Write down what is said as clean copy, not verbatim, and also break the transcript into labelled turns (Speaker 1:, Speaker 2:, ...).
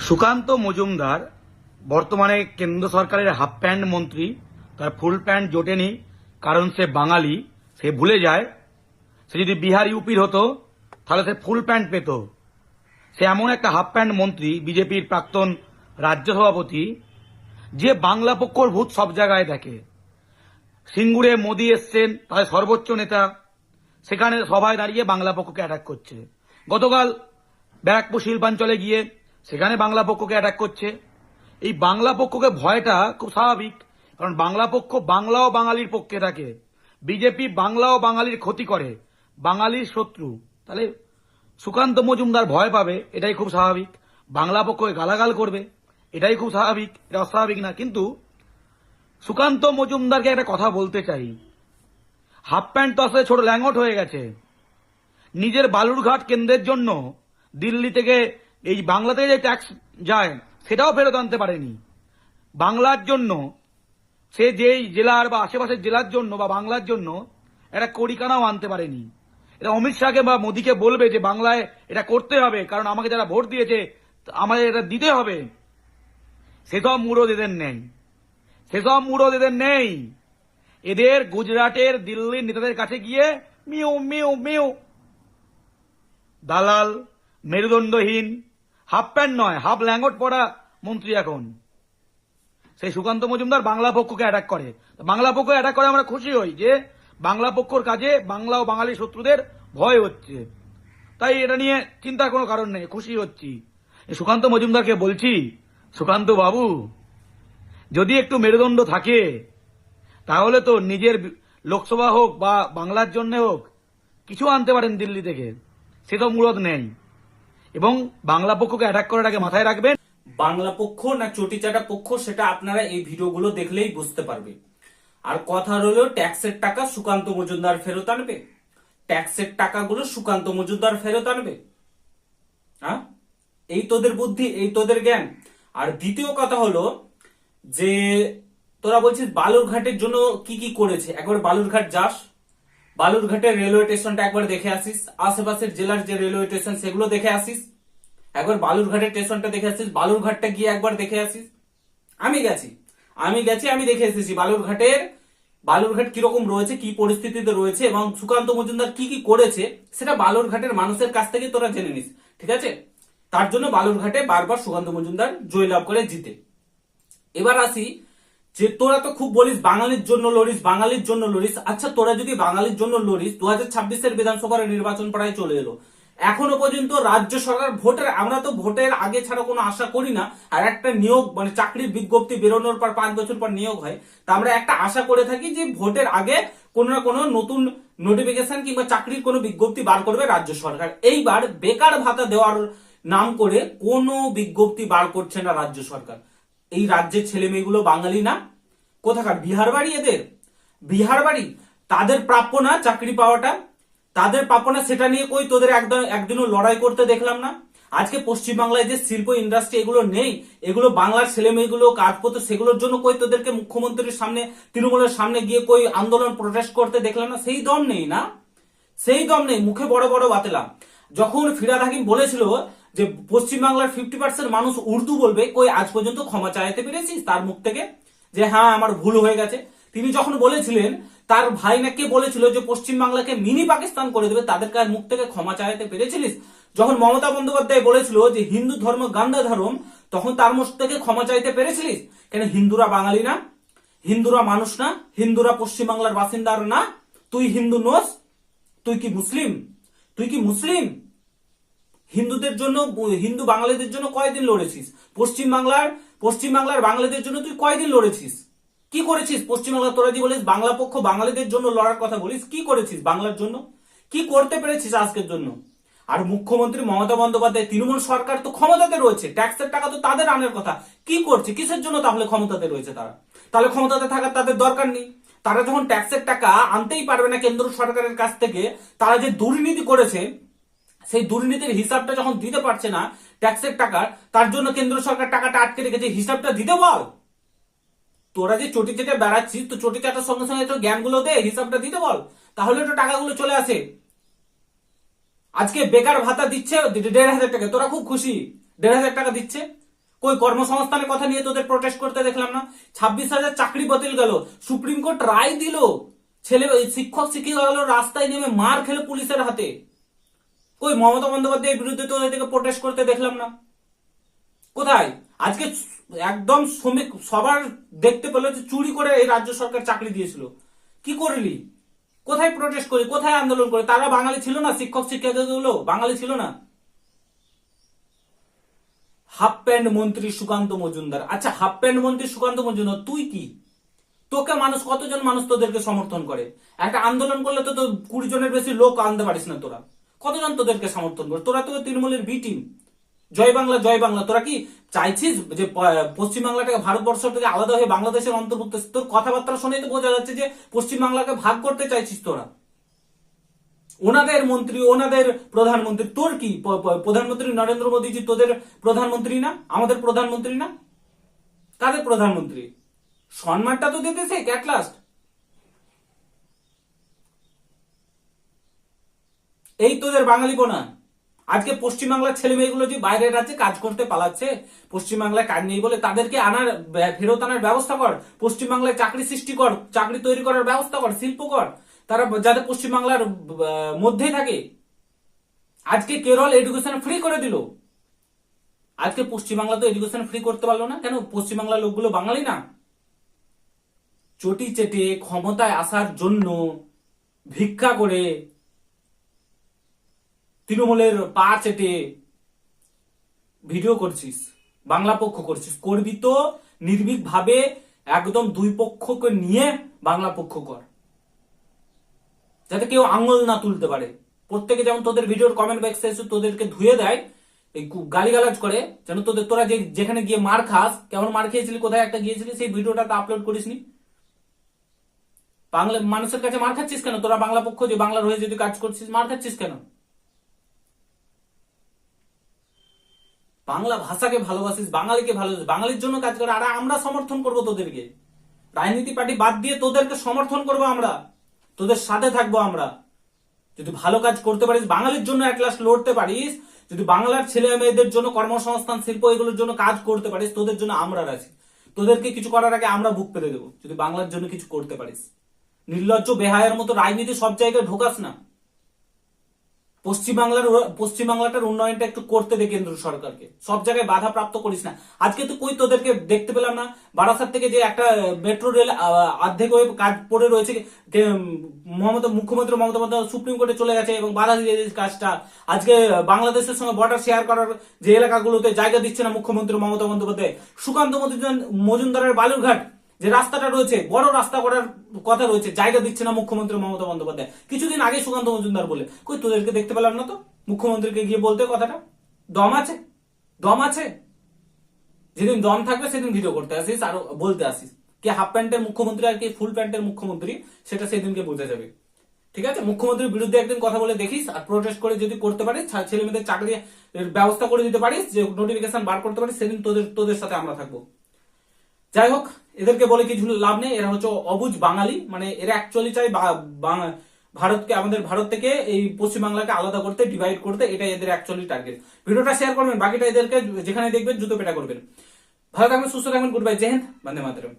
Speaker 1: সুকান্ত মজুমদার বর্তমানে কেন্দ্র সরকারের হাফ প্যান্ট মন্ত্রী। তার ফুল প্যান্ট জোটেনি, কারণ সে বাঙালি। সে ভুলে যায় সে যদি বিহার ইউপির হতো তাহলে সে ফুল প্যান্ট পেত। সে এমন একটা হাফ প্যান্ট মন্ত্রী, বিজেপির প্রাক্তন রাজ্য সভাপতি, যে বাংলা পক্ষর ভূত সব জায়গায় দেখে। সিঙ্গুরে মোদি এসছেন, তাদের সর্বোচ্চ নেতা, সেখানে সভায় দাঁড়িয়ে বাংলা পক্ষকে অ্যাটাক করছে। গতকাল ব্যারাকপুর শিল্পাঞ্চলে গিয়ে সেখানে বাংলা পক্ষকে অ্যাটাক করছে। এই বাংলা পক্ষকে ভয়টা খুব স্বাভাবিক, কারণ বাংলা পক্ষ বাংলা ও বাঙালির পক্ষে থাকে। বিজেপি বাংলা ও বাঙালির ক্ষতি করে, বাঙালির শত্রু। তাহলে সুকান্ত মজুমদার ভয় পাবে, এটাই খুব স্বাভাবিক। বাংলা পক্ষকে গালাগাল করবে, এটাই খুব স্বাভাবিক, এটা অস্বাভাবিক না। কিন্তু সুকান্ত মজুমদারকে একটা কথা বলতে চাই, হাফ প্যান্ট তো আসলে ছোট ল্যাঙ্গট হয়ে গেছে। নিজের বালুরঘাট কেন্দ্রের জন্য দিল্লি থেকে এই বাংলা থেকে যে ট্যাক্স যায় সেটাও ফেরত আনতে পারেনি। বাংলার জন্য সে যেই জেলার বা আশেপাশের জেলার জন্য বা বাংলার জন্য একটা কড়িকানাও আনতে পারেনি। এটা অমিত শাহকে বা মোদীকে বলবে যে বাংলায় এটা করতে হবে, কারণ আমাকে যারা ভোট দিয়েছে আমাদের এটা দিতে হবে। সেসব মুরদ এদের নেই, সেসব মুরদ এদের নেই। এদের গুজরাটের দিল্লির নেতাদের কাছে গিয়ে মিউ মিউ মিউ। দালাল, মেরুদণ্ডহীন, হাফ প্যান্ট নয় হাফ ল্যাঙ্গট পরা মন্ত্রী এখন। সেই সুকান্ত মজুমদার বাংলা পক্ষকে অ্যাটাক করে। বাংলা পক্ষ অ্যাটাক করে আমরা খুশি হই যে বাংলা পক্ষর কাজে বাংলা ও বাঙালি শত্রুদের ভয় হচ্ছে। তাই এটা নিয়ে চিন্তার কোনো কারণ নেই, খুশি হচ্ছি। সুকান্ত মজুমদারকে বলছি, সুকান্ত বাবু, যদি একটু মেরুদণ্ড থাকে তাহলে তো নিজের লোকসভা হোক বা বাংলার জন্য হোক কিছু আনতে পারেন দিল্লি থেকে। সে তো মুরদ নেই। এবং বাংলা পক্ষকে অ্যাটাক করার আগে মাথায় রাখবেন,
Speaker 2: বাংলা পক্ষ না চটিচাটা পক্ষ সেটা আপনারা এই ভিডিওগুলো দেখলেই বুঝতে পারবে। আর কথা হলো, ট্যাক্সের টাকা সুকান্ত মজুমদার ফেরত আনবে, ট্যাক্সের টাকাগুলো সুকান্ত মজুমদার ফেরত আনবে। হ্যাঁ, এই তোদের বুদ্ধি, এই তোদের জ্ঞান। আর দ্বিতীয় কথা হলো যে তোরা বলছিস বালুরঘাটের জন্য কি কি করেছে। একবার বালুরঘাট যাস, বালুরঘাটের রেলওয়ে স্টেশনটা একবার দেখে আসিস, আশেপাশের জেলার যে রেলওয়ে স্টেশন সেগুলো দেখে আসিস, একবার বালুরঘাটের স্টেশনটা দেখে আসিস, বালুরঘাটটা গিয়ে একবার দেখে আসিস। আমি গেছি, আমি দেখে এসেছি বালুরঘাট কিরকম রয়েছে, কি পরিস্থিতিতে রয়েছে এবং সুকান্ত মজুমদার কি কি করেছে সেটা বালুরঘাটের মানুষের কাছ থেকে তোরা জেনে নিস। ঠিক আছে, তার জন্য বালুরঘাটে বারবার সুকান্ত মজুমদার জয়লাভ করে জিতে। এবার আসি যে তোরা তো খুব বলিস বাঙালির জন্য লড়িস, বাঙালির জন্য লড়িস। আচ্ছা, তোরা যদি বাঙালির জন্য লড়িস, 2026-এর বিধানসভার নির্বাচন প্রায় চলে এলো, এখনো পর্যন্ত রাজ্য সরকার ভোটের, আমরা তো ভোটের আগে ছাড়া কোনো আশা করি না। আর একটা নিয়োগ মানে চাকরির বিজ্ঞপ্তি বেরোনোর পর 5 বছর পর নিয়োগ হয়, তা আমরা একটা আশা করে থাকি যে ভোটের আগে কোনো না কোনো নতুন নোটিফিকেশন কিংবা চাকরির কোনো বিজ্ঞপ্তি বার করবে রাজ্য সরকার। এইবার বেকার ভাতা দেওয়ার নাম করে কোনো বিজ্ঞপ্তি বার করছে না রাজ্য সরকার। এই রাজ্যের ছেলে মেয়েগুলো বাঙালি না? কোথাকার বিহার বাড়ি এদের? বিহার বাড়ি? তাদের প্রাপ্য না চাকরি পাওয়াটা? তাদের প্রাপ্য না সেটা নিয়ে কই তোদের একদিনও লড়াই করতে দেখলাম না। আজকে পশ্চিমবাংলায় যে শিল্প ইন্ডাস্ট্রি এগুলো নেই, এগুলো বাংলার ছেলে মেয়েগুলো কাজ করতো, সেগুলোর জন্য কই তোদেরকে মুখ্যমন্ত্রীর সামনে, তৃণমূলের সামনে গিয়ে কই আন্দোলন প্রোটেস্ট করতে দেখলাম না? সেই দম নেই না, সেই দম নেই। মুখে বড় বড় বাতেলা। যখন ফিরহাদ হাকিম বলেছিল যে পশ্চিমবাংলার 50% মানুষ উর্দু বলবে, কই আজ পর্যন্ত ক্ষমা চাইতে পেরেছিস তার মুখ থেকে যে হ্যাঁ আমার ভুল হয়ে গেছে? তিনি যখন বলেছিলেন, তার ভাই নাকি বলেছিল যে পশ্চিমবাংলাকে মিনি পাকিস্তান করে দেবে, তাদের মুখ থেকে ক্ষমা চাইতে পেরেছিলিস? যখন মমতা বন্দ্যোপাধ্যায় বলেছিল যে হিন্দু ধর্ম গান্ধা ধর্ম, তখন তার মুখ থেকে ক্ষমা চাইতে পেরেছিলিস? কেন হিন্দুরা বাঙালি না? হিন্দুরা মানুষ না? হিন্দুরা পশ্চিমবাংলার বাসিন্দার না? তুই হিন্দু নোস? তুই কি মুসলিম? তুই কি মুসলিম? হিন্দুদের জন্য, হিন্দু বাঙালিদের জন্য কয়দিন লড়েছিস? পশ্চিমবাংলার বাঙালিদের জন্য তুই কয়দিন লড়েছিস? কি করেছিস পশ্চিমবাংলা? তোরা যে বলিস বাংলা পক্ষ বাঙালিদের জন্য লড়ার কথা বলিস, কি করেছিস বাংলার জন্য? কি করতে পেরেছিস আজকের জন্য? আর মুখ্যমন্ত্রী মমতা বন্দ্যোপাধ্যায়, তৃণমূল সরকার তো ক্ষমতাতে রয়েছে, ট্যাক্সের টাকা তো তাদের আনার কথা। কি করছে, কিসের জন্য তাহলে ক্ষমতাতে রয়েছে তারা? তাহলে ক্ষমতাতে থাকার তাদের দরকার নেই। তারা যখন ট্যাক্সের টাকা আনতেই পারবে না কেন্দ্র সরকারের কাছ থেকে, তারা যে দুর্নীতি করেছে সেই দুর্নীতির হিসাবটা যখন দিতে পারছে না ট্যাক্সের টাকার, তার জন্য কেন্দ্র সরকার টাকাটা আটকে রেখেছে, হিসাবটা দিতে বল। তোরা যে চটি চেটে বেড়াচ্ছিস, তো চটি চাটার সঙ্গে সঙ্গে একটু জ্ঞানগুলো দে, হিসাবটা দিতে বল, তাহলে তো টাকাগুলো চলে আসে। আজকে বেকার ভাতা দিচ্ছে 1,500 টাকা, তোরা খুব খুশি 1,500 টাকা দিচ্ছে। কই কর্মসংস্থানের কথা নিয়ে তোদের প্রোটেস্ট করতে দেখলাম না। 26,000 চাকরি বাতিল গেল, সুপ্রিম কোর্ট রায় দিল, ছেলে শিক্ষক শিক্ষিকা গেল রাস্তায় নেমে মার খেলো পুলিশের হাতে। কই মমতা বন্দ্যোপাধ্যায়ের বিরুদ্ধে তো ওদেরকে প্রোটেস্ট করতে দেখলাম না। কোথায়? আজকে একদম শ্রমিক সবার দেখতে পেলো যে চুরি করে এই রাজ্য সরকার চাকরি দিয়েছিল। কি করলি? কোথায় প্রোটেস্ট করি, কোথায় আন্দোলন করে? তারা বাঙালি ছিল না? শিক্ষক শিক্ষিকাগুলো বাঙালি ছিল না? হাফ প্যান্ট মন্ত্রী সুকান্ত মজুমদার। আচ্ছা, হাফ প্যান্ট মন্ত্রী সুকান্ত মজুমদার তুই কি? তোকে মানুষ, কতজন মানুষ তোদেরকে সমর্থন করে? একটা আন্দোলন করলে তো 20 জনের বেশি লোক আনতে পারিস না তোরা। কতজন তোদেরকে সমর্থন করে? তোরা তো তৃণমূলের বি টিম। জয় বাংলা জয় বাংলা। তোরা কি চাইছিস যে পশ্চিমবাংলাটাকে ভারতবর্ষ থেকে আলাদা হয়ে বাংলাদেশের অন্তর্ভুক্ত? তোর কথাবার্তা শুনেই তো বোঝা যাচ্ছে যে পশ্চিমবাংলাকে ভাগ করতে চাইছিস তোরা। ওনাদের মন্ত্রী, ওনাদের প্রধানমন্ত্রী। তোর কি প্রধানমন্ত্রী নরেন্দ্র মোদীজি তোদের প্রধানমন্ত্রী না? আমাদের প্রধানমন্ত্রী না? কাদের প্রধানমন্ত্রী? সম্মানটা তো দিতেছে ক্যাট লাস্ট। এই তোদের বাঙালিপনা। আজকে পশ্চিমবাংলার ছেলে মেয়েগুলো যে বাইরের রাজ্যে কাজ করতে পালাচ্ছে, পশ্চিমবাংলায় কাজ নেই বলে তাদেরকে আনার, ফেরত আনার ব্যবস্থা কর। পশ্চিমবাংলায় চাকরি সৃষ্টি কর, চাকরি তৈরি করার ব্যবস্থা কর, শিল্প কর, তারা যাতে পশ্চিমবাংলার মধ্যেই থাকে। আজকে কেরল এডুকেশন ফ্রি করে দিল, আজকে পশ্চিমবাংলা তো এডুকেশন ফ্রি করতে পারলো না কেন? পশ্চিমবাংলার লোকগুলো বাঙালি না? চটি চেটে ক্ষমতায় আসার জন্য ভিক্ষা করে, তৃণমূলের পা চেটে ভিডিও করছিস, বাংলা পক্ষ করছিস। করবি তো নির্ভীক ভাবে একদম দুই পক্ষকে নিয়ে বাংলা পক্ষ কর, যাতে কেউ আঙুল না তুলতে পারে। প্রত্যেকে যেমন তোদের ভিডিওর কমেন্ট বক্সে এসে তোদেরকে ধুয়ে দেয়, এই গালিগালাজ করে, যেন তোরা যেখানে গিয়ে মার খাস, কেমন মার খেয়েছিলি, কোথায় একটা গিয়েছিলি, সেই ভিডিওটা আপলোড করিসনি। বাংলা মানুষের কাছে মার খাচ্ছিস কেন? তোরা বাংলা পক্ষ যে বাংলার হয়ে যদি কাজ করছিস, মার খাচ্ছিস কেন? বাংলা ভাষাকে ভালোবাসিস, বাঙালিকে ভালোবাসিস, বাঙালির জন্য কাজ করে। আর আমরা সমর্থন করব তোদেরকে, রাজনীতি পার্টি বাদ দিয়ে তোদেরকে সমর্থন করব আমরা, তোদের সাথে থাকবো আমরা। যদি ভালো কাজ করতে পারিস, বাঙালির জন্য এক লাস্ট লড়তে পারিস, যদি বাংলার ছেলে মেয়েদের জন্য কর্মসংস্থান, শিল্প, এগুলোর জন্য কাজ করতে পারিস, তোদের জন্য আমরা আছি। তোদেরকে কিছু করার আগে আমরা বুক পেতে দেবো, যদি বাংলার জন্য কিছু করতে পারিস। নির্লজ্জ বেহায়ের মতো রাজনীতি সব জায়গায় ঢোকাস না। পশ্চিমবাংলাটার উন্নয়নটা একটু করতে দে কেন্দ্র সরকারকে, সব জায়গায় বাধা প্রাপ্ত করিস না। আজকে তো কই তোদেরকে দেখতে পেলাম না। বারাসাত থেকে যে একটা মেট্রো রেল অর্ধেক হয়ে কাজ পড়ে রয়েছে, মুখ্যমন্ত্রী মমতা বন্দ্যোপাধ্যায় সুপ্রিম কোর্টে চলে গেছে এবং বাধা দিয়ে দিয়েছে কাজটা। আজকে বাংলাদেশের সঙ্গে বর্ডার শেয়ার করার যে এলাকাগুলোতে জায়গা দিচ্ছে না মুখ্যমন্ত্রী মমতা বন্দ্যোপাধ্যায়। সুকান্ত মজুমদারের বালুরঘাট যে রাস্তাটা রয়েছে, বড় রাস্তা করার কথা রয়েছে, জায়গা দিচ্ছে না মুখ্যমন্ত্রী মমতা বন্দ্যোপাধ্যায়। কিছুদিন আগে সুকান্ত মজুমদার বলে, কই তোদেরকে দেখতে পেলাম না তো মুখ্যমন্ত্রীকে গিয়ে বলতে কথাটা। দম আছে? দম আছে? যেদিন দম থাকবে সেদিন ভিডিও করতে আসিস আর বলতে আসিস। কে হাফ প্যান্টের মুখ্যমন্ত্রী আর কে ফুল প্যান্টের মুখ্যমন্ত্রী, সেটা সেদিনকে বোঝা যাবে। ঠিক আছে? মুখ্যমন্ত্রীর বিরুদ্ধে একদিন কথা বলে দেখিস, আর প্রোটেস্ট করে যদি করতে পারিস, ছেলে মেয়েদের চাকরির ব্যবস্থা করে দিতে পারিস, যে নোটিফিকেশন বার করতে পারিস, সেদিন তোদের সাথে আমরা থাকবো। যাই হোক, এদেরকে বলে কিছু লাভ নেই। এরা হচ্ছে অবুঝ বাঙালি, মানে এরা অ্যাকচুয়ালি চাই ভারতকে, আমাদের ভারত থেকে এই পশ্চিমবাংলাকে আলাদা করতে, ডিভাইড করতে। এটাই এদের অ্যাকচুয়ালি টার্গেট। ভিডিওটা শেয়ার করবেন, বাকিটা এদেরকে যেখানে দেখবেন জুতো পেটা করবেন। ভালো থাকবেন, সুস্থ থাকবেন, গুড বাই, জয় হিন্দ, বন্দে মাতরম।